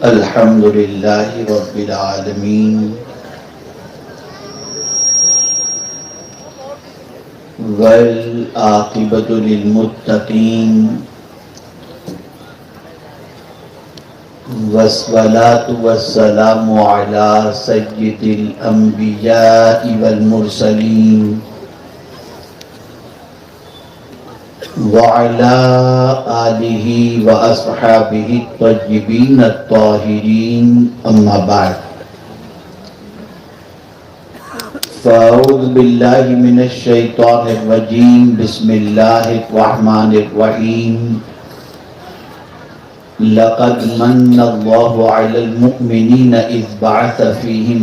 الحمد لله رب العالمين والعاقبة للمتقين والصلاة والسلام على سيد الأنبياء والمرسلين وعلى آله وأصحابه الطيبين الطاهرين أما بعد فأعوذ بالله من الشيطان الرجيم بسم الله الرحمن الرحيم لقد من الله على المؤمنين إذ بعث فيهم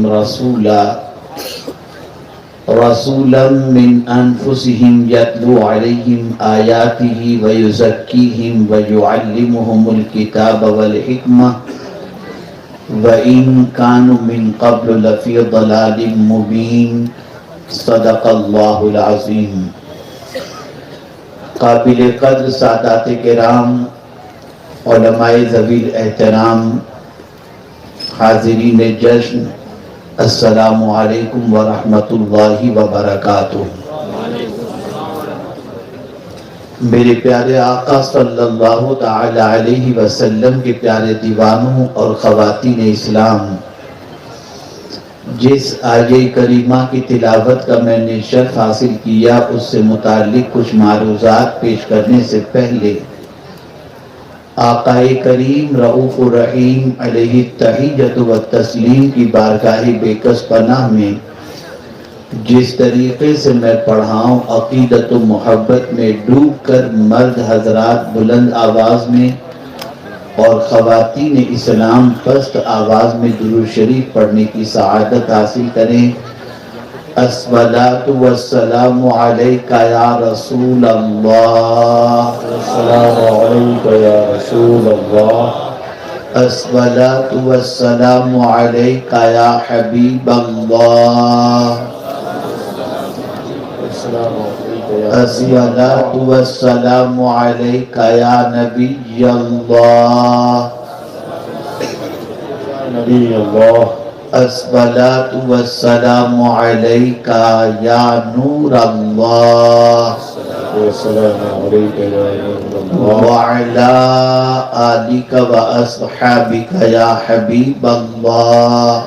رسولا من أنفسهم يتلو عليهم آياته ويزكيهم ويعلمهم الكتاب والحكمة وإن كانوا من قبل لفي ضلال مبين صدق الله العظيم. قابل قدر سادات کرام، علماء ذوی الاحترام، حاضرین جشن، السلام علیکم ورحمۃ اللہ وبرکاتہ. میرے پیارے آقا صلی اللہ تعالی علیہ وسلم کے پیارے دیوانوں اور خواتین اسلام، جس آیہ کریمہ کی تلاوت کا میں نے شرف حاصل کیا، اس سے متعلق کچھ معروضات پیش کرنے سے پہلے آقا کریم رؤوف الرحیم علیہ التحیۃ والتسلیم کی بارگاہ بے کس پناہ میں جس طریقے سے میں پڑھاؤں، عقیدت و محبت میں ڈوب کر مرد حضرات بلند آواز میں اور خواتین اسلام پست آواز میں درود شریف پڑھنے کی سعادت حاصل کریں. الصلاۃ والسلام علیک یا رسول اللہ، السلام علیک یا رسول اللہ، الصلاۃ والسلام علیک یا حبیب اللہ، الصلاۃ والسلام علیک یا نبی اللہ، نبی اللہ، الصلاۃ والسلام علیک یا نور اللہ، السلام علیک یا نور اللہ، وعلی آلک واصحابک یا حبیب اللہ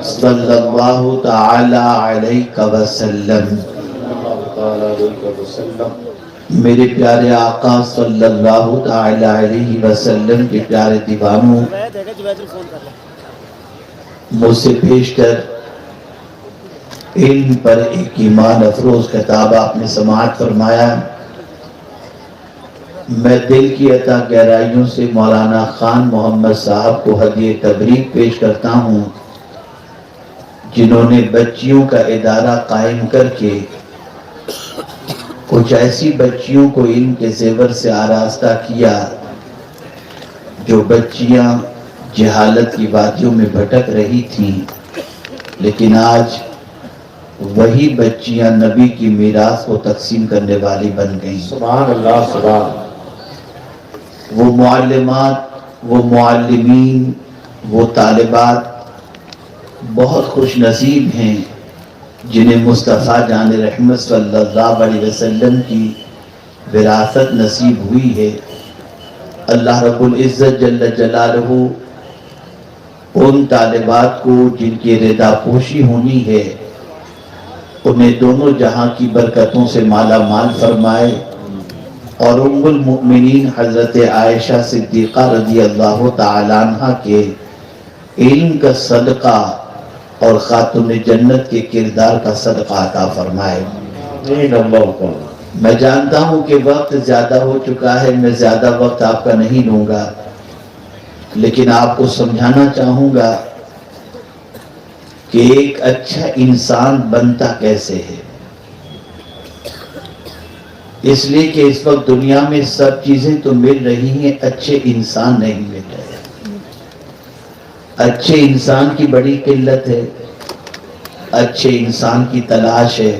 صلی اللہ تعالی علیہ وسلم. میرے پیارے آقا صلی اللہ تعالی علیہ وسلم کے پیارے دیوانوں، مجھ سے بیشتر علم پر ایک ایمان افروز کتاب آپ نے سماعت فرمایا. میں دل کی عطا گہرائیوں سے مولانا خان محمد صاحب کو ہدیہ تبریک پیش کرتا ہوں، جنہوں نے بچیوں کا ادارہ قائم کر کے کچھ ایسی بچیوں کو علم کے زیور سے آراستہ کیا جو بچیاں جہالت کی وادیوں میں بھٹک رہی تھیں، لیکن آج وہی بچیاں نبی کی میراث کو تقسیم کرنے والی بن گئیں. سبحان اللہ، سبحان. وہ معلمات، وہ معلمین، وہ طالبات بہت خوش نصیب ہیں جنہیں مصطفیٰ جان رحمت صلی اللہ علیہ وسلم کی وراثت نصیب ہوئی ہے. اللہ رب العزت جل جلالہ ان طالبات کو جن کی رضا پوشی ہونی ہے انہیں دونوں جہاں کی برکتوں سے مالا مال فرمائے، اور ام المؤمنین حضرت عائشہ صدیقہ رضی اللہ تعالی عنہ کے علم کا صدقہ اور خاتون جنت کے کردار کا صدقہ عطا فرمائے. میں جانتا ہوں کہ وقت زیادہ ہو چکا ہے، میں زیادہ وقت آپ کا نہیں لوں گا، لیکن آپ کو سمجھانا چاہوں گا کہ ایک اچھا انسان بنتا کیسے ہے. اس لیے کہ اس وقت دنیا میں سب چیزیں تو مل رہی ہیں، اچھے انسان نہیں مل رہے. اچھے انسان کی بڑی قلت ہے، اچھے انسان کی تلاش ہے،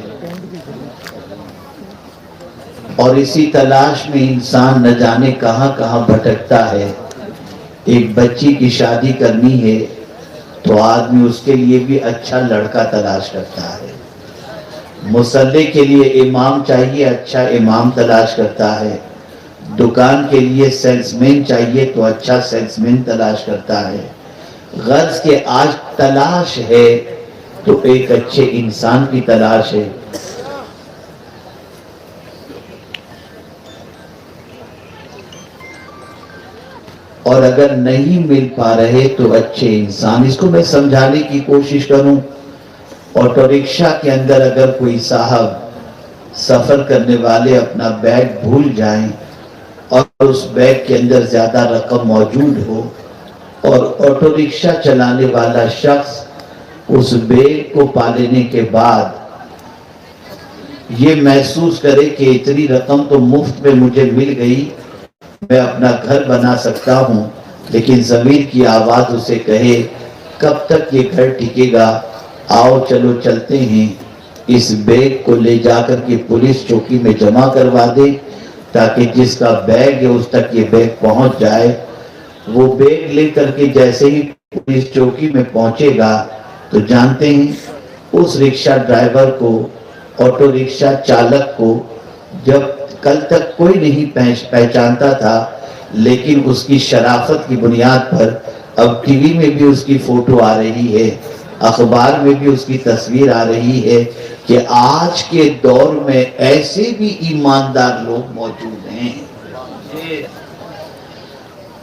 اور اسی تلاش میں انسان نہ جانے کہاں کہاں بھٹکتا ہے. ایک بچی کی شادی کرنی ہے تو آدمی اس کے لیے بھی اچھا لڑکا تلاش کرتا ہے، مصلی کے لیے امام چاہیے، اچھا امام تلاش کرتا ہے، دکان کے لیے سیلس مین چاہیے تو اچھا سیلس مین تلاش کرتا ہے۔ غرض کہ آج تلاش ہے تو ایک اچھے انسان کی تلاش ہے۔ اور اگر نہیں مل پا رہے تو اچھے انسان، اس کو میں سمجھانے کی کوشش کروں۔ آٹو رکشہ کے اندر اگر کوئی صاحب سفر کرنے والے اپنا بیگ بھول جائیں اور اس بیگ کے اندر زیادہ رقم موجود ہو اور آٹو رکشہ چلانے والا شخص اس بیگ کو پا لینے کے بعد یہ محسوس کرے کہ اتنی رقم تو مفت میں مجھے مل گئی، میں اپنا گھر بنا سکتا ہوں، لیکن ضمیر کی آواز اسے کہے کب تک یہ گھر ٹکے گا، آؤ چلو چلتے ہیں، اس بیگ کو لے جا کر کے پولیس چوکی میں جمع کروا دے تاکہ جس کا بیگ ہے اس تک یہ بیگ پہنچ جائے۔ وہ بیگ لے کر کے جیسے ہی پولیس چوکی میں پہنچے گا تو جانتے ہیں اس رکشہ ڈرائیور کو، آٹو رکشہ چالک کو جب کل تک کوئی نہیں پہچانتا تھا، لیکن اس کی شرافت کی بنیاد پر اب ٹی وی میں بھی اس کی فوٹو آ رہی ہے، اخبار میں بھی اس کی تصویر آ رہی ہے کہ آج کے دور میں ایسے بھی ایماندار لوگ موجود ہیں۔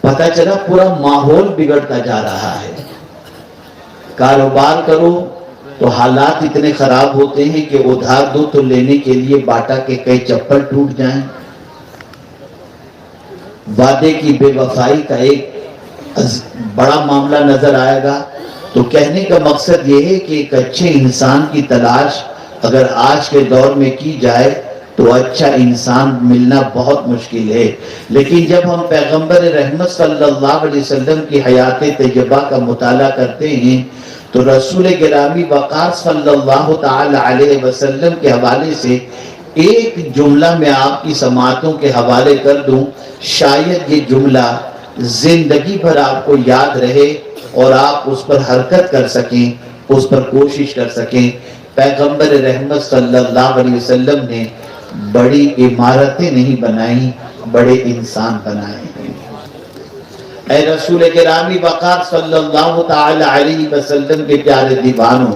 پتہ چلا پورا ماحول بگڑتا جا رہا ہے۔ کاروبار کرو تو حالات اتنے خراب ہوتے ہیں کہ ادھار دو تو لینے کے لیے باٹا کے کئی چپل ٹوٹ جائیں۔ وعدے کی بے وفائی کا ایک بڑا معاملہ نظر آئے گا۔ تو کہنے کا مقصد یہ ہے کہ ایک اچھے انسان کی تلاش اگر آج کے دور میں کی جائے تو اچھا انسان ملنا بہت مشکل ہے۔ لیکن جب ہم پیغمبر رحمت صلی اللہ علیہ وسلم کی حیات طیبہ کا مطالعہ کرتے ہیں تو رسول گرامی وقار صلی اللہ تعالی علیہ وسلم کے حوالے سے ایک جملہ میں آپ کی سماعتوں کے حوالے کر دوں، شاید یہ جملہ زندگی بھر آپ کو یاد رہے اور آپ اس پر حرکت کر سکیں، اس پر کوشش کر سکیں۔ پیغمبر رحمت صلی اللہ علیہ وسلم نے بڑی عمارتیں نہیں بنائیں، بڑے انسان بنائے ہیں۔ اے رسول گرامی وقار صلی اللہ تعالی علیہ وسلم کے پیارے دیوانوں،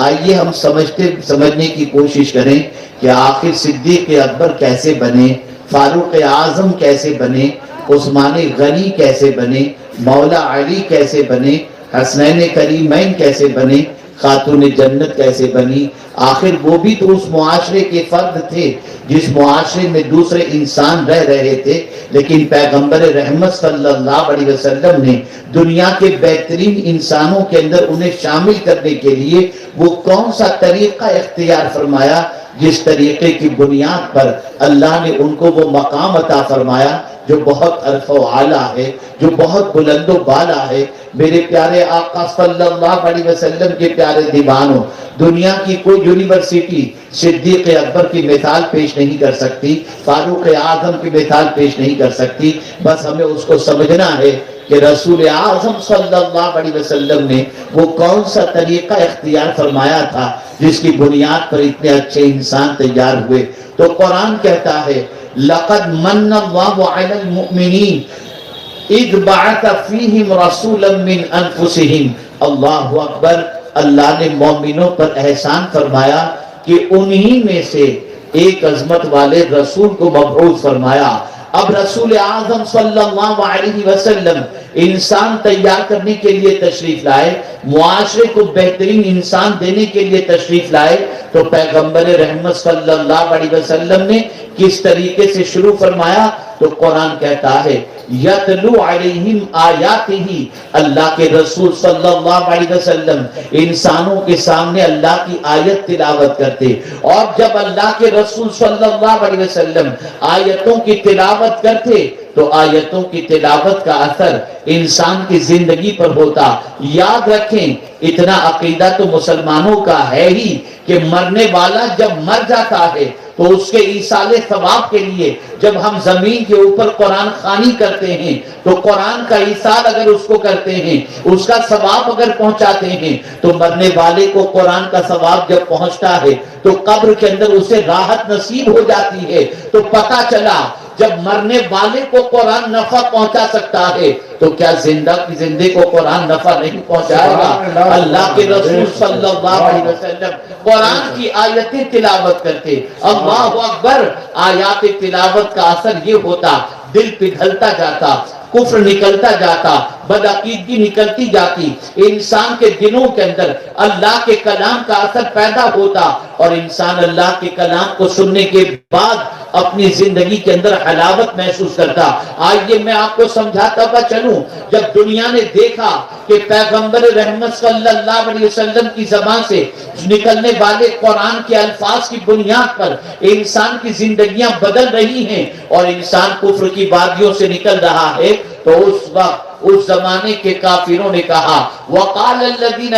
آئیے ہم سمجھنے کی کوشش کریں کہ آخر صدیق اکبر کیسے بنے، فاروق اعظم کیسے بنے، عثمان غنی کیسے بنے، مولا علی کیسے بنے، حسنین کریمین کیسے بنے، خاتون جنت کیسے بنی۔ آخر وہ بھی تو اس معاشرے کے فرد تھے جس معاشرے میں دوسرے انسان رہ رہے تھے، لیکن پیغمبر رحمت صلی اللہ علیہ وسلم نے دنیا کے بہترین انسانوں کے اندر انہیں شامل کرنے کے لیے وہ کون سا طریقہ اختیار فرمایا جس طریقے کی بنیاد پر اللہ نے ان کو وہ مقام عطا فرمایا جو بہت عرف و اعلیٰ ہے، جو بہت بلند و بالا ہے۔ میرے پیارے آقا صلی اللہ علیہ وسلم کے پیارے دیوانوں، دنیا کی کوئی یونیورسٹی صدیق اکبر کی مثال پیش نہیں کر سکتی، فاروق اعظم کی مثال پیش نہیں کر سکتی۔ بس ہمیں اس کو سمجھنا ہے کہ رسول اعظم صلی اللہ علیہ وسلم نے وہ کون سا طریقہ اختیار فرمایا تھا جس کی بنیاد پر اتنے اچھے انسان تیار ہوئے۔ تو قرآن کہتا ہے لَقَدْ مَنَّ اللَّهُ عَلَى الْمُؤْمِنِينَ اِذْ بَعَثَ فِيهِمْ رَسُولًا مِّنْ أَنفُسِهِمْ۔ اللہ اکبر، اللہ نے مومنوں پر احسان فرمایا کہ انہی میں سے ایک عظمت والے رسول کو مبعوث فرمایا۔ اب رسول اعظم صلی اللہ علیہ وسلم انسان تیار کرنے کے لیے تشریف لائے، معاشرے کو بہترین انسان دینے کے لیے تشریف لائے، تو پیغمبر رحمت صلی اللہ علیہ وسلم نے کس طریقے سے شروع فرمایا؟ تو قرآن کہتا ہے یتلو علیہم آیاتہ، اللہ کے رسول صلی اللہ علیہ وسلم انسانوں کے سامنے اللہ کی آیت تلاوت کرتے، اور جب اللہ کے رسول صلی اللہ علیہ وسلم آیتوں کی تلاوت کرتے تو آیتوں کی تلاوت کا اثر انسان کی زندگی پر ہوتا۔ یاد رکھیں، اتنا عقیدہ تو مسلمانوں کا ہے ہی کہ مرنے والا جب مر جاتا ہے تو اس کے ایصال ثواب کے لیے جب ہم زمین کے اوپر قرآن خوانی کرتے ہیں تو قرآن کا ایصال اگر اس کو کرتے ہیں، اس کا ثواب اگر پہنچاتے ہیں، تو مرنے والے کو قرآن کا ثواب جب پہنچتا ہے تو قبر کے اندر اسے راحت نصیب ہو جاتی ہے۔ تو پتہ چلا جب مرنے والے کو قرآن نفع پہنچا سکتا ہے تو کیا زندے کو قرآن نفع نہیں پہنچائے گا؟ اللہ کے رسول صلی اللہ علیہ وسلم قرآن کی آیتیں تلاوت کرتے، اللہ اکبر، آیات تلاوت کا اثر یہ ہوتا دل پگھلتا جاتا، کفر نکلتا جاتا، بدعقیدگی نکلتی جاتی، انسان کے دلوں کے اندر اللہ کے کلام کا اثر پیدا ہوتا اور انسان اللہ کے کلام کو سننے کے بعد اپنی زندگی کے اندر حلاوت محسوس کرتا۔ آئیے میں آپ کو سمجھاتا ہوا چلوں، جب دنیا نے دیکھا کہ پیغمبر رحمت صلی اللہ علیہ وسلم کی زبان سے نکلنے والے قرآن کے الفاظ کی بنیاد پر انسان کی زندگیاں بدل رہی ہیں اور انسان کفر کی وادیوں سے نکل رہا ہے، تو اس وقت اس زمانے کے کافروں نے کہا وقال الذين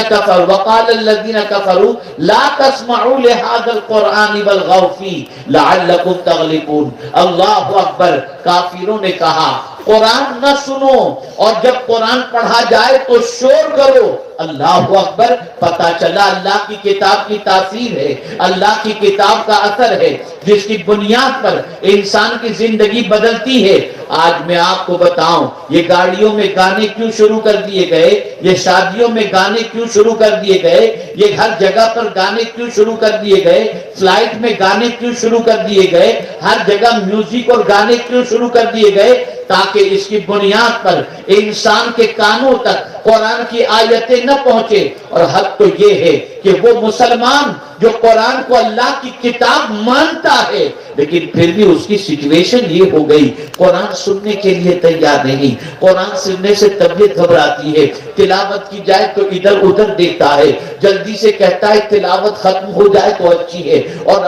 كفروا لا تسمعوا لهذا القرآن والغوا فيه لعلكم تغلبون۔ اللہ اکبر، کافروں نے کہا قرآن نہ سنو اور جب قرآن پڑھا جائے تو شور کرو۔ اللہ اکبر، پتہ چلا اللہ کی کتاب کی تاثیر ہے، اللہ کی کتاب کا اثر ہے جس کی بنیاد پر انسان کی زندگی بدلتی ہے۔ آج میں آپ کو بتاؤں یہ گاڑیوں میں گانے کیوں شروع کر دیے گئے، یہ شادیوں میں گانے کیوں شروع کر دیے گئے، یہ ہر جگہ پر گانے کیوں شروع کر دیے گئے، فلائٹ میں گانے کیوں شروع کر دیے گئے، ہر جگہ میوزک اور گانے کیوں شروع کر دیے گئے، تاکہ اس کی بنیاد پر انسان کے کانوں تک قرآن کی آیتیں نہ پہنچے۔ اور حق تو یہ ہے کہ وہ مسلمان جو قرآن کو اللہ کی کتاب مانتا ہے لیکن پھر بھی اس کی سچویشن یہ ہو گئی قرآن سننے کے لیے تیار نہیں، قرآن سننے سے طبیعت گھبراتی ہے، تلاوت کی جائے تو ادھر ادھر دیکھتا ہے، جلدی سے کہتا ہے تلاوت ختم ہو جائے تو اچھی ہے، اور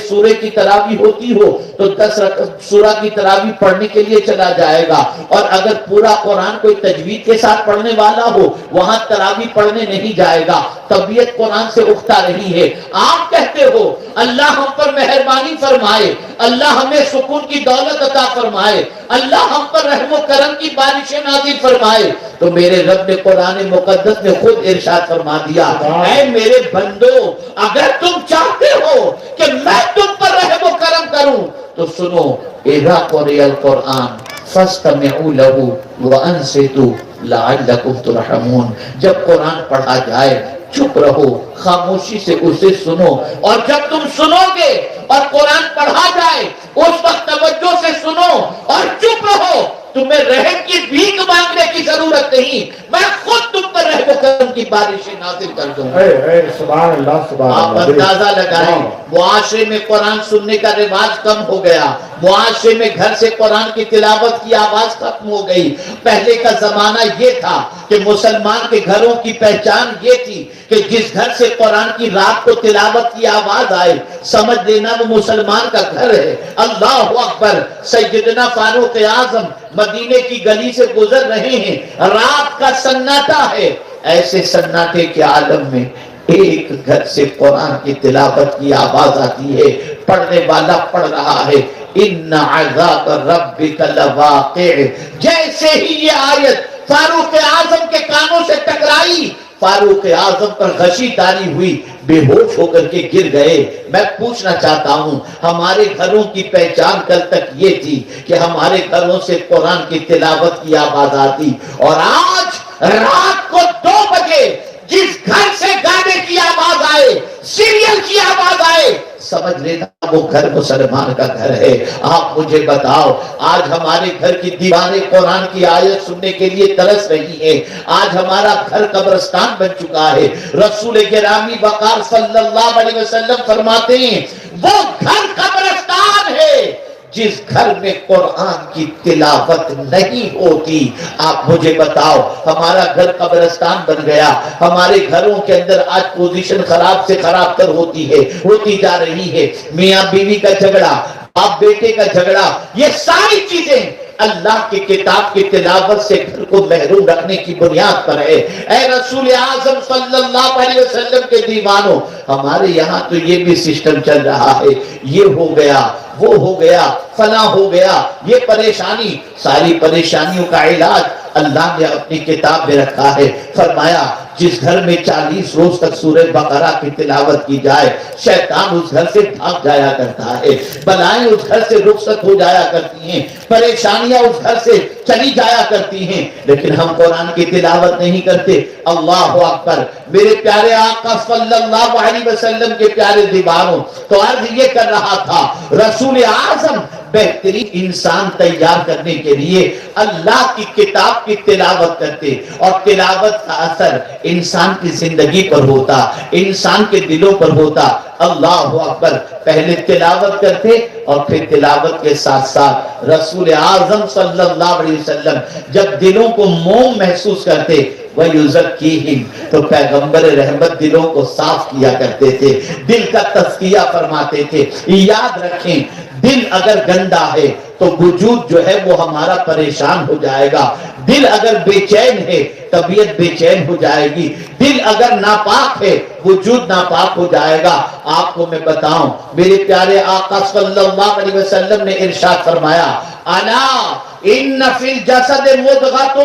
سورہ کی تراویح ہوتی ہو تو 10 سورہ کی تراویح پڑھنے کے لیے چلا جائے گا، اور اگر پورا قرآن کوئی تجوید کے ساتھ پڑھنے والا ہو وہاں تراویح پڑھنے نہیں جائے گا۔ طبیعت قرآن سے اکتا رہی ہے۔ آپ کہتے ہو اللہ ہم پر مہربانی فرمائے، اللہ ہمیں سکون کی دولت عطا فرمائے، اللہ ہم پر رحم و کرم کی بارشیں نازل فرمائے، تو میرے رب نے قرآن مقدس میں خود ارشاد فرما دیا اے میرے بندو اگر تم چاہتے ہو کہ میں تم پر رحم و کرم کروں تو سنو، اذا قرئ القرآن فاستمعوا له وانصتوا لعلکم ترحمون۔ جب قرآن پڑھا جائے چپ رہو، خاموشی سے اسے سنو، اور جب تم سنو گے اور قرآن پڑھا جائے اس وقت توجہ سے سنو اور چپ رہو، تمہیں رحم کی بھیک مانگنے کی ضرورت نہیں، میں خود تم پر رحم و کرم کی بارشیں نازل کر دوں گا۔ سبحان اللہ، سبحان اللہ۔ آپ اندازہ لگائیں معاشرے میں قرآن سننے کا رواج کم ہو گیا، معاشرے میں گھر سے قرآن کی تلاوت کی آواز ختم ہو گئی۔ پہلے کا زمانہ یہ تھا کہ مسلمان کے گھروں کی پہچان یہ تھی کہ جس گھر سے قرآن کی رات کو تلاوت کی آواز آئے سمجھ لینا وہ مسلمان کا گھر ہے۔ اللہ اکبر، سیدنا فاروق اعظم مدینے کی گلی سے گزر رہے ہیں، رات کا سناٹا ہے، ایسے سناٹے کے عالم میں ایک گھر سے قرآن کی تلاوت کی آواز آتی ہے، پڑھنے والا پڑھ رہا ہے ان عذاب ربک لواقع۔ جیسے ہی یہ آیت فاروق اعظم کے کانوں سے ٹکرائی، فاروق اعظم پر غشی طاری ہوئی، بے ہوش ہو کر کے گر گئے۔ میں پوچھنا چاہتا ہوں ہمارے گھروں کی پہچان کل تک یہ تھی کہ ہمارے گھروں سے قرآن کی تلاوت کی آواز آتی، اور آج رات کو 2 بجے جس گھر سے گانے کی آواز آئے، سیریل کی آواز آئے، سمجھ لینا وہ گھر مسلمان کا گھر ہے۔ آپ مجھے بتاؤ آج ہمارے گھر کی دیواریں قرآن کی آیت سننے کے لیے ترس رہی ہیں، آج ہمارا گھر قبرستان بن چکا ہے۔ رسول گرامی وقار صلی اللہ علیہ وسلم فرماتے ہیں وہ گھر قبرستان ہے جس گھر میں قرآن کی تلاوت نہیں ہوتی۔ آپ مجھے بتاؤ ہمارا گھر قبرستان بن گیا، ہمارے گھروں کے اندر آج پوزیشن خراب سے خراب تر ہوتی جا رہی ہے، میاں بیوی کا جھگڑا، باپ بیٹے کا جھگڑا، یہ ساری چیزیں اللہ کی کتاب کی تلاوت سے گھر کو محروم رکھنے کی بنیاد پر ہے۔ اے رسول اعظم صلی اللہ علیہ وسلم کے دیوانوں، ہمارے یہاں تو یہ بھی سسٹم چل رہا ہے، یہ ہو گیا، وہ ہو گیا، فلاں ہو گیا، یہ پریشانی، ساری پریشانیوں کا علاج اللہ نے اپنی کتاب میں رکھا ہے۔ فرمایا جس گھر میں 40 روز تک سورہ بقرہ کی تلاوت کی جائے، شیطان اس گھر سے بھاگ جایا کرتا ہے، بلائیں اس گھر سے رخصت ہو جایا کرتی ہیں، پریشانیاں اس گھر سے چلی جایا کرتی ہیں۔ لیکن ہم قرآن کی تلاوت نہیں کرتے۔ اللہ اکبر، میرے پیارے آقا صلی اللہ علیہ وسلم کے پیارے دیوانوں، تو عرض یہ کر رہا تھا، رسول اعظم بہترین انسان تیار کرنے کے لیے اللہ کی کتاب کی تلاوت کرتے، اور تلاوت کا اثر انسان کی زندگی پر ہوتا، انسان کے دلوں پر ہوتا۔ اللہ اکبر، پہلے تلاوت کرتے اور پھر تلاوت کے ساتھ ساتھ رسول اعظم صلی اللہ علیہ وسلم جب دلوں کو موم محسوس کرتے، وَيُزَكِّيهِمْ، تو پیغمبر رحمت دلوں کو صاف کیا کرتے تھے، دل کا تزکیہ فرماتے تھے۔ یاد رکھیں، دل اگر گندا ہے تو وجود جو ہے وہ ہمارا پریشان ہو جائے گا، دل اگر بے چین ہے طبیعت بے چین ہو جائے گی، دل اگر ناپاک ہے وجود ناپاک ہو جائے گا۔ آپ کو میں بتاؤں، میرے پیارے آقا صلی اللہ علیہ وسلم نے ارشاد فرمایا، الا ان فی الجسد مضغۃ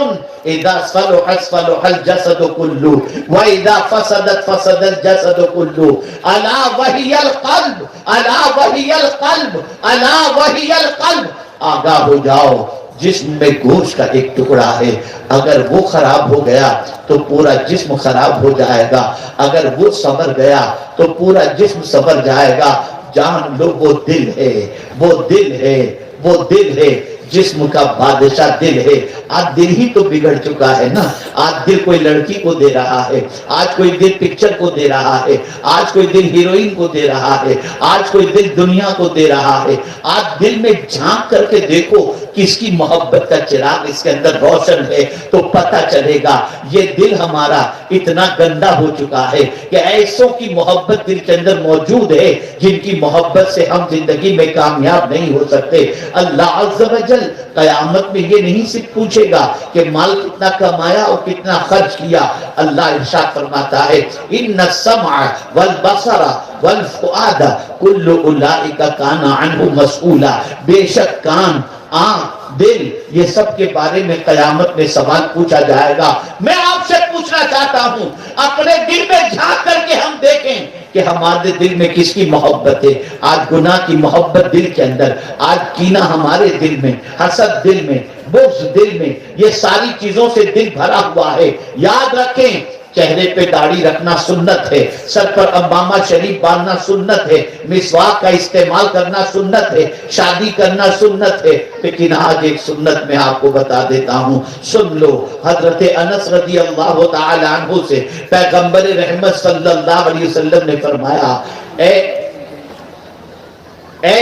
اذا صلحت صلح الجسد كله واذا فسدت فسد الجسد كله الا وهي القلب الا وهي القلب الا وهي القلب۔ آگاہ ہو جاؤ، جسم میں گوشت کا ایک ٹکڑا ہے، اگر وہ خراب ہو گیا تو پورا جسم خراب ہو جائے گا، اگر وہ سنور گیا تو پورا جسم سنور جائے گا۔ جان لو، وہ دل ہے، وہ دل ہے، وہ دل ہے، جسم کا بادشاہ دل ہے۔ آج دل ہی تو بگڑ چکا ہے نا، آج دل کوئی لڑکی کو دے رہا ہے، آج کوئی دل پکچر کو دے رہا ہے، آج کوئی دل ہیروئن کو دے رہا ہے، آج کوئی دل دنیا کو دے رہا ہے۔ آج دل میں جھانک کر کے دیکھو کس کی محبت کا چراغ اس کے اندر روشن ہے تو پتہ چلے گا یہ دل ہمارا اتنا گندا ہو چکا ہے کہ ایسوں کی محبت دل کے اندر موجود ہے جن کی محبت سے ہم زندگی میں کامیاب نہیں ہو سکتے۔ اللہ عز و جل قیامت میں یہ نہیں صرف پوچھے گا کہ مال کتنا کمایا اور کتنا خرچ کیا، اللہ ارشاد فرماتا ہے ان السمع والبصر والفؤاد کل اولئک کان عنہ مسئولا، بے شک کان، آنکھ، دل، یہ سب کے بارے میں قیامت میں سوال پوچھا جائے گا۔ میں آپ سے پوچھنا چاہتا ہوں، اپنے دل میں جھانک کر کے ہم دیکھیں کہ ہمارے دل میں کس کی محبت ہے۔ آج گناہ کی محبت دل کے اندر، آج کینہ ہمارے دل میں، حسد دل میں، بغض دل میں، یہ ساری چیزوں سے دل بھرا ہوا ہے۔ یاد رکھیں، چہرے پہ داڑھی رکھنا سنت ہے، سر پر امامہ شریف باندھنا سنت ہے، مسواک کا استعمال کرنا سنت ہے، شادی کرنا سنت ہے، لیکن آج ایک سنت میں آپ کو بتا دیتا ہوں، سن لو۔ حضرت انس رضی اللہ تعالی عنہ سے پیغمبر رحمت صلی اللہ علیہ وسلم نے فرمایا، اے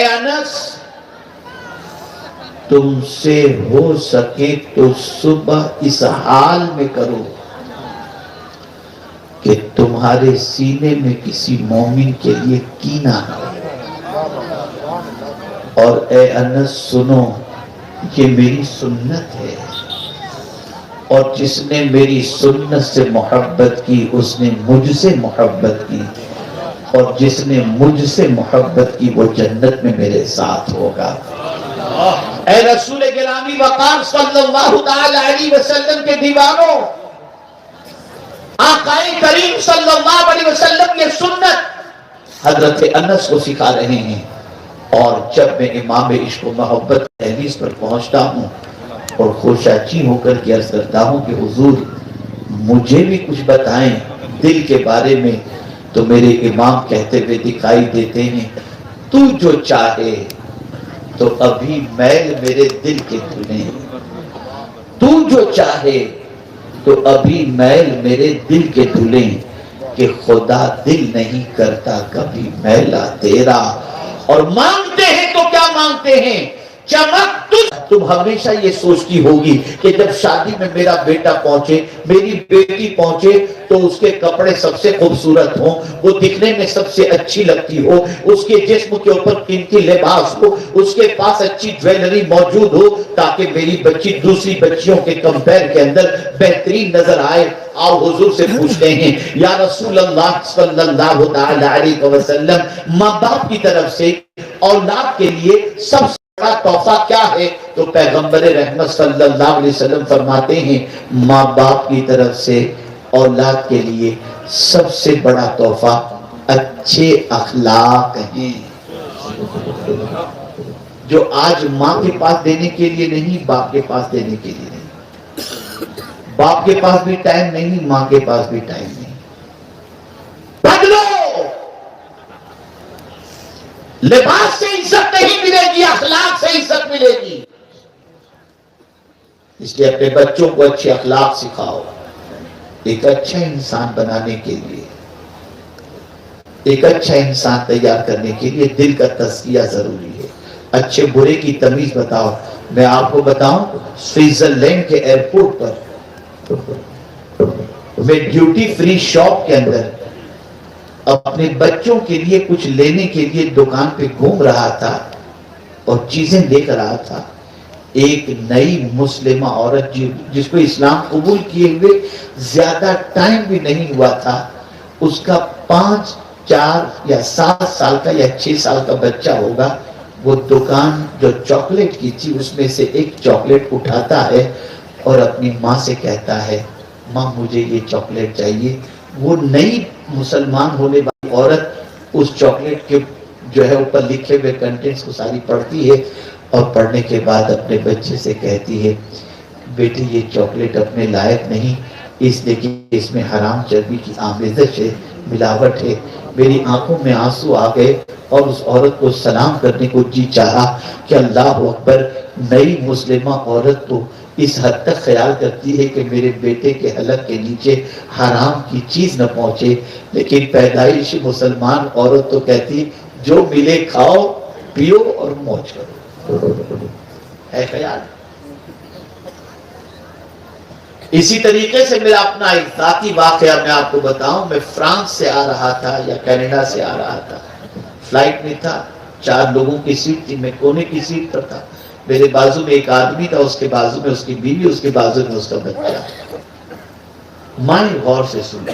انس، تم سے ہو سکے تو صبح اس حال میں کرو کہ تمہارے سینے میں کسی مومن کے لیے کینہ نہ ہو۔ اور اے انس سنو، یہ میری سنت ہے، اور جس نے میری سنت سے محبت کی اس نے مجھ سے محبت کی، اور جس نے مجھ سے محبت کی وہ جنت میں میرے ساتھ ہوگا۔ اے رسول گرامی وقار صلی اللہ تعالی علیہ وسلم کے دیوانوں، آقا کریم صلی اللہ علیہ وسلم یہ سنت حضرت انس کو سکھا رہے ہیں۔ اور جب میں امام عشق و محبت تحریز پر پہنچتا ہوں اور خوشاچی ہو کر کے عرض کرتا ہوں کہ حضور مجھے بھی کچھ بتائیں دل کے بارے میں، تو میرے امام کہتے ہوئے دکھائی دیتے ہیں، تو جو چاہے تو ابھی میل میرے دل کے دھلیں، تو جو چاہے تو ابھی میل میرے دل کے دھلیں، کہ خدا دل نہیں کرتا کبھی میلا تیرا۔ اور مانگتے ہیں تو کیا مانگتے ہیں؟ چمک تم ہمیشہ یہ سوچتی ہوگی کہ جب شادی میں میرا بیٹا پہنچے، میری بیٹی پہنچے تو اس کے کپڑے سب سے خوبصورت ہوں، وہ دکھنے میں سب سے اچھی لگتی ہو، اس کے جسم کے اوپر قیمتی لباس ہو، اس کے پاس اچھی جویلری موجود ہو، تاکہ میری بچی دوسری بچیوں کے کمپیر کے اندر بہترین نظر آئے۔ آؤ حضور سے پوچھتے ہیں یا رسول اللہ صلی اللہ تعالی علیہ وسلم، ماں باپ کی طرف سے اولاد کے لیے سب سے بڑا تحفہ کیا ہے؟ تو پیغمبر رحمت صلی اللہ علیہ وسلم فرماتے ہیں ماں باپ کی طرف سے اولاد کے لیے سب سے بڑا تحفہ اچھے اخلاق ہیں، جو آج ماں کے پاس دینے کے لیے نہیں، باپ کے پاس دینے کے لیے نہیں۔ باپ کے پاس بھی ٹائم نہیں، ماں کے پاس بھی ٹائم نہیں۔ بدلو، لباس سے عزت نہیں ملے گی، اخلاق سے عزت ملے گی۔ اس لیے اپنے بچوں کو اچھے اخلاق سکھاؤ، ایک اچھا انسان بنانے کے لیے، ایک اچھا انسان تیار کرنے کے لیے دل کا تزکیہ ضروری ہے۔ اچھے برے کی تمیز بتاؤ۔ میں آپ کو بتاؤں، سوئٹزرلینڈ کے ایئرپورٹ پر میں ڈیوٹی فری شاپ کے اندر اپنے بچوں کے لیے کچھ لینے کے لیے دکان پہ گھوم رہا تھا اور چیزیں لے کر رہا تھا۔ ایک نئی مسلمہ عورت جس کو اسلام قبول کیے ہوئے زیادہ ٹائم بھی نہیں ہوا تھا، اس کا 5، 4 یا 7 سال کا یا 6 سال کا بچہ ہوگا، وہ دکان جو چاکلیٹ کی تھی اس میں سے ایک چاکلیٹ اٹھاتا ہے اور اپنی ماں سے کہتا ہے ماں مجھے یہ چاکلیٹ چاہیے۔ وہ نئی مسلمان ہونے والی عورت اس چاکلیٹ کے جو ہے اوپر لکھے ہوئے کنٹینٹس کو ساری پڑھتی ہے اور پڑھنے کے بعد اپنے بچے سے کہتی ہے بیٹے یہ چاکلیٹ اپنے لائق نہیں، اس لیے کہ اس میں حرام چربی کی آمیزش ہے، ملاوٹ ہے۔ میری آنکھوں میں آنسو آ گئے اور اس عورت کو سلام کرنے کو جی چاہا کہ اللہ اکبر، نئی مسلمہ عورت تو اس حد تک خیال کرتی ہے کہ میرے بیٹے کے حلق کے نیچے حرام کی چیز نہ پہنچے، لیکن پیدائشی مسلمان عورت تو کہتی جو ملے کھاؤ پیو اور موج کرو، ہے خیال۔ اسی طریقے سے میرا اپنا ایک ذاتی واقعہ میں آپ کو بتاؤں، میں فرانس سے آ رہا تھا یا کینیڈا سے آ رہا تھا، فلائٹ میں تھا، 4 لوگوں کی سیٹ تھی، میں کونے کی سیٹ پر تھا، میرے بازو میں ایک آدمی تھا، اس کے بازو میں اس کی بیوی، اس کے بازو میں اس کا بچہ۔ مائیں غور سے سنیں،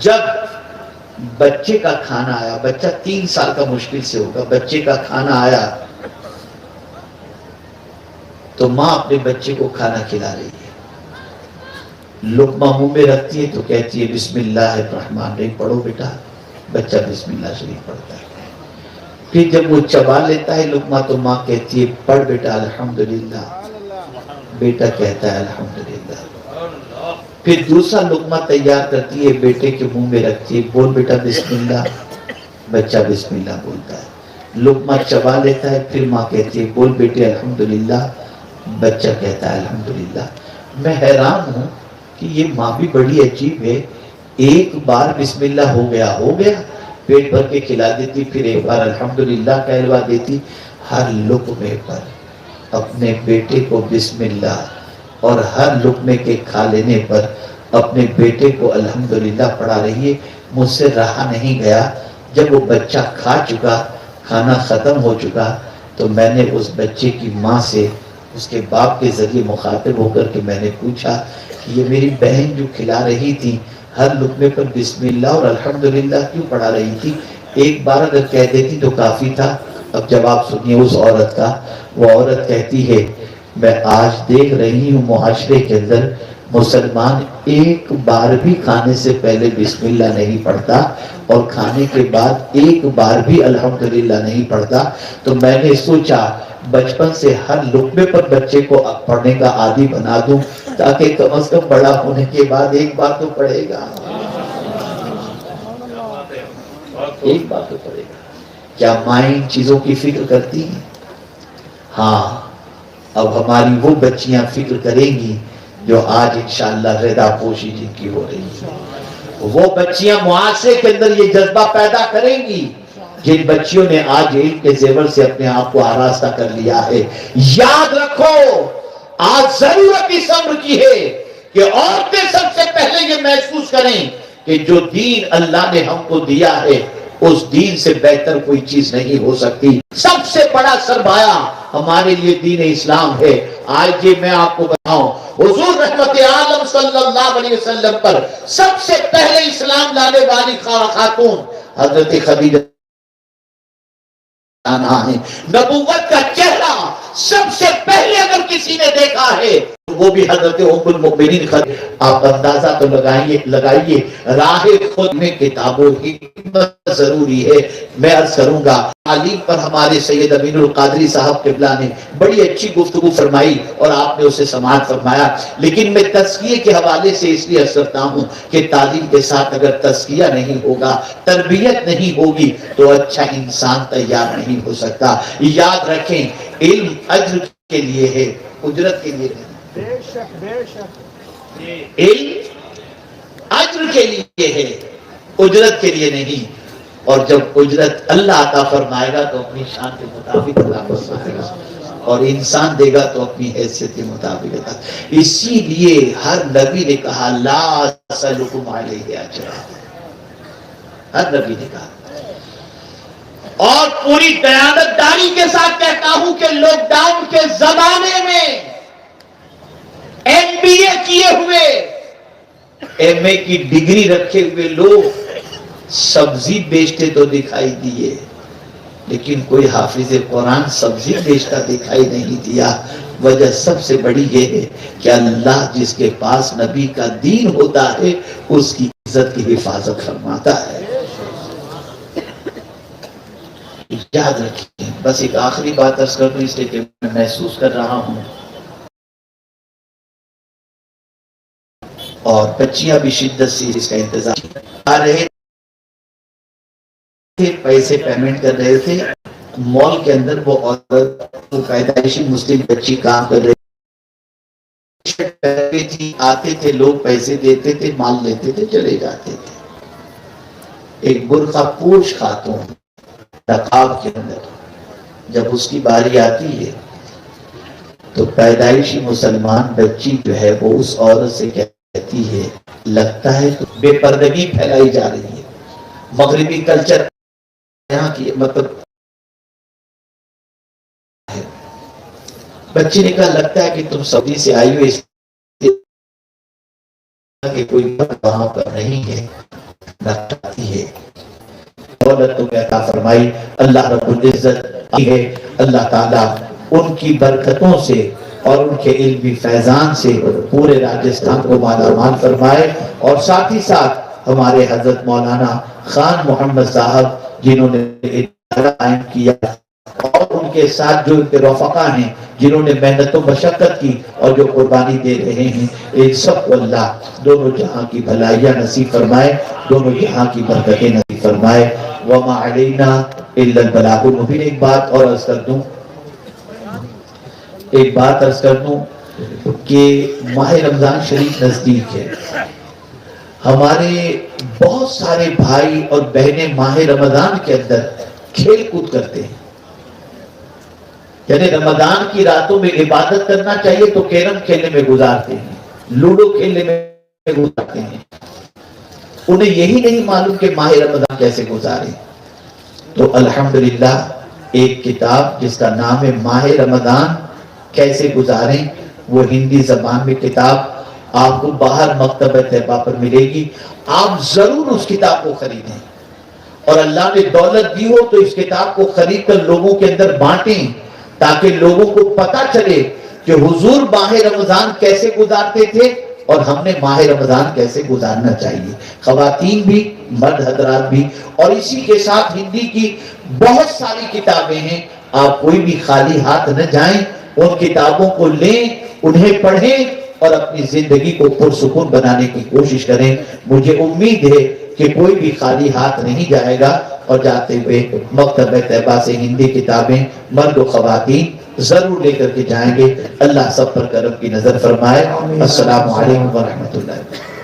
جب بچے کا کھانا آیا، بچہ 3 سال کا مشکل سے ہوگا، بچے کا کھانا آیا تو ماں اپنے بچے کو کھانا کھلا رہی ہے، لقمہ منہ میں رکھتی ہے تو کہتی ہے بسم اللہ الرحمن الرحیم، پڑھو بیٹا، بچہ بسم اللہ شریف پڑھتا ہے۔ پھر جب وہ چبا لیتا ہے لقمہ تو ماں کہتی ہے پڑھ بیٹا الحمدللہ، بیٹا کہتا ہے الحمدللہ۔ پھر دوسرا لقمہ تیار کرتی ہے، بیٹے کے منہ میں رکھتی ہے، بول بیٹا بسم اللہ، بچہ بسم اللہ بولتا ہے، لقمہ چبا لیتا ہے، پھر ماں کہتی ہے بول بیٹے الحمدللہ، بچہ کہتا ہے الحمدللہ۔ میں حیران ہوں کہ یہ ماں بھی بڑی عجیب ہے، ایک بار بسم اللہ ہو گیا، پیٹ بھر کے کھلا دیتی، پھر ایک بار الحمدللہ کہلوا دیتی۔ ہر لقمے پر اپنے بیٹے کو بسم اللہ اور ہر لقمے کے کھا لینے پر اپنے بیٹے کو الحمدللہ پڑھا رہی ہے۔ مجھ سے رہا نہیں گیا، جب وہ بچہ کھا چکا، کھانا ختم ہو چکا، تو میں نے اس بچے کی ماں سے اس کے باپ کے ذریعے مخاطب ہو کر کے میں نے پوچھا کہ یہ میری بہن جو کھلا رہی تھی ہر لقمے پر بسم اللہ اور الحمدللہ کیوں پڑھا رہی تھی؟ ایک بار اگر کہہ دیتی تو کافی تھا۔ اب جواب سنیے اس عورت کا، وہ عورت کہتی ہے میں آج دیکھ رہی ہوں معاشرے کے اندر مسلمان ایک بار بھی کھانے سے پہلے بسم اللہ نہیں پڑھتا اور کھانے کے بعد ایک بار بھی الحمدللہ نہیں پڑھتا، تو میں نے سوچا بچپن سے ہر لقمے پر بچے کو پڑھنے کا عادی بنا دوں تاکہ کم از کم بڑا ہونے کے بعد ایک بار تو پڑھے گا، ایک بار تو پڑھے گا۔ کیا مائیں ان چیزوں کی فکر کرتی ہیں؟ ہاں، اب ہماری وہ بچیاں فکر کریں گی جو آج انشاءاللہ رضا پوشی جن کی ہو رہی ہے۔ وہ بچیاں معاشرے کے اندر یہ جذبہ پیدا کریں گی جن بچیوں نے آج علم کے زیور سے اپنے آپ کو آراستہ کر لیا ہے، یاد رکھو آج ضرورت اس امر کی ہے کہ عورتیں سب سے پہلے یہ محسوس کریں کہ جو دین اللہ نے ہم کو دیا ہے اس دین سے بہتر کوئی چیز نہیں ہو سکتی۔ سب سے بڑا سرمایہ ہمارے لیے دین اسلام ہے۔ آج یہ میں آپ کو بتاؤں، حضور رحمت عالم صلی اللہ علیہ وسلم پر سب سے پہلے اسلام لانے والی خاتون حضرت خدیجہ ہے۔ نبوت کا چہرہ سب سے پہلے اگر کسی نے دیکھا ہے وہ بھی حضرت ام المؤمنین خدیجہ۔ آپ اندازہ تو لگائیے راہ خود میں کتاب و حکمت ضروری ہے۔ میں عرض کروں گا تعلیم پر ہمارے سید امین القادری صاحب قبلہ نے بڑی اچھی گفتگو فرمائی اور آپ نے اسے سماعت فرمایا، لیکن میں تزکیے کے حوالے سے اس لیے عرض کرتا ہوں کہ تعلیم کے ساتھ اگر تزکیہ نہیں ہوگا، تربیت نہیں ہوگی تو اچھا انسان تیار نہیں ہو سکتا۔ یاد رکھیں علم اجر کے لیے ہے، اجرت کے لیے نہیں۔ بے شک علم اجر کے لیے ہے، اجرت کے لیے نہیں۔ اور جب اجرت اللہ عطا فرمائے گا تو اپنی شان کے مطابق عطا فرمائے گا، اور انسان دے گا تو اپنی حیثیت کے مطابق عطا۔ اسی لیے ہر نبی نے کہا لا اسألکم علیہ اجرا، ہر نبی نے کہا۔ اور پوری دیانتداری کے ساتھ کہتا ہوں کہ لاک ڈاؤن کے زمانے میں ایم بی اے کیے ہوئے، ایم اے کی ڈگری رکھے ہوئے لوگ سبزی بیچتے تو دکھائی دیے، لیکن کوئی حافظ قرآن سبزی بیچتا دکھائی نہیں دیا۔ وجہ سب سے بڑی یہ ہے کہ اللہ جس کے پاس نبی کا دین ہوتا ہے اس کی عزت کی حفاظت فرماتا ہے۔ یاد رکھیں، بس ایک آخری بات عرض کر دوں اس لیے کہ میں محسوس کر رہا ہوں، اور بچیاں بھی شدت سے اس کا انتظار آ رہے تھے، پیسے پیمنٹ کر رہے تھے، مال کے اندر وہ عورت پیدائشی مسلم بچی کام کر رہے تھی، آتے تھے لوگ پیسے دیتے تھے، مال لیتے تھے، چلے جاتے تھے۔ ایک برقع پوش خاتون نقاب کے اندر جب اس کی باری آتی ہے تو پیدائشی مسلمان بچی جو ہے وہ اس عورت سے کہتی ہے لگتا ہے تو بے پردگی پھیلائی جا رہی ہے، مغربی کلچر یہاں کی مطلب۔ بچی نے کہا لگتا ہے کہ تم سعودی سے آئی ہو، اس کہ کوئی وہاں پر نہیں ہے، نقطاتی ہے۔ دولت تو عطا فرمائی اللہ رب العزت ہے، اللہ تعالیٰ ان کی برکتوں سے اور ان کے علمی فیضان سے پورے راجستھان کو مالا مال فرمائے، اور ساتھ ہی ساتھ ہمارے حضرت مولانا خان محمد صاحب جنہوں نے ادارہ قائم کیا، اور ان کے ساتھ جو ان کے رفقا ہیں جنہوں نے محنت و مشقت کی اور جو قربانی دے رہے ہیں، ان سب کو اللہ دونوں جہاں کی بھلائیاں نصیب فرمائے، دونوں جہاں کی برکتیں نصیب فرمائے۔ وما علینا الا البلاغ المبین۔ ایک بات اور عرض کر دوں کہ ماہ رمضان شریف نزدیک ہے، ہمارے بہت سارے بھائی اور بہنیں ماہ رمضان کے اندر کھیل کود کرتے ہیں، یعنی رمضان کی راتوں میں عبادت کرنا چاہیے تو کیرم کھیلنے میں گزارتے ہیں، لوڈو کھیلنے میں گزارتے ہیں، انہیں یہی نہیں معلوم کہ ماہ رمضان کیسے گزارے۔ تو الحمدللہ ایک کتاب جس کا نام ہے ماہ رمضان کیسے گزاریں، وہ ہندی زبان میں کتاب آپ کو باہر مکتبہ طیبہ پر ملے گی، آپ ضرور اس کتاب کو خریدیں، اور اللہ نے دولت دی ہو تو اس کتاب کو خرید کر لوگوں کے اندر بانٹیں تاکہ لوگوں کو پتا چلے کہ حضور ماہ رمضان کیسے گزارتے تھے اور ہم نے ماہ رمضان کیسے گزارنا چاہیے، خواتین بھی مرد حضرات بھی۔ اور اسی کے ساتھ ہندی کی بہت ساری کتابیں ہیں، آپ کوئی بھی خالی ہاتھ نہ جائیں، ان کتابوں کو لیں، انہیں پڑھیں اور اپنی زندگی کو پرسکون بنانے کی کوشش کریں۔ مجھے امید ہے کہ کوئی بھی خالی ہاتھ نہیں جائے گا، اور جاتے ہوئے مکتبہ طیبہ سے ہندی کتابیں مرد و خواتین ضرور لے کر کے جائیں گے۔ اللہ سب پر کرم کی نظر فرمائے۔ السلام علیکم ورحمۃ اللہ۔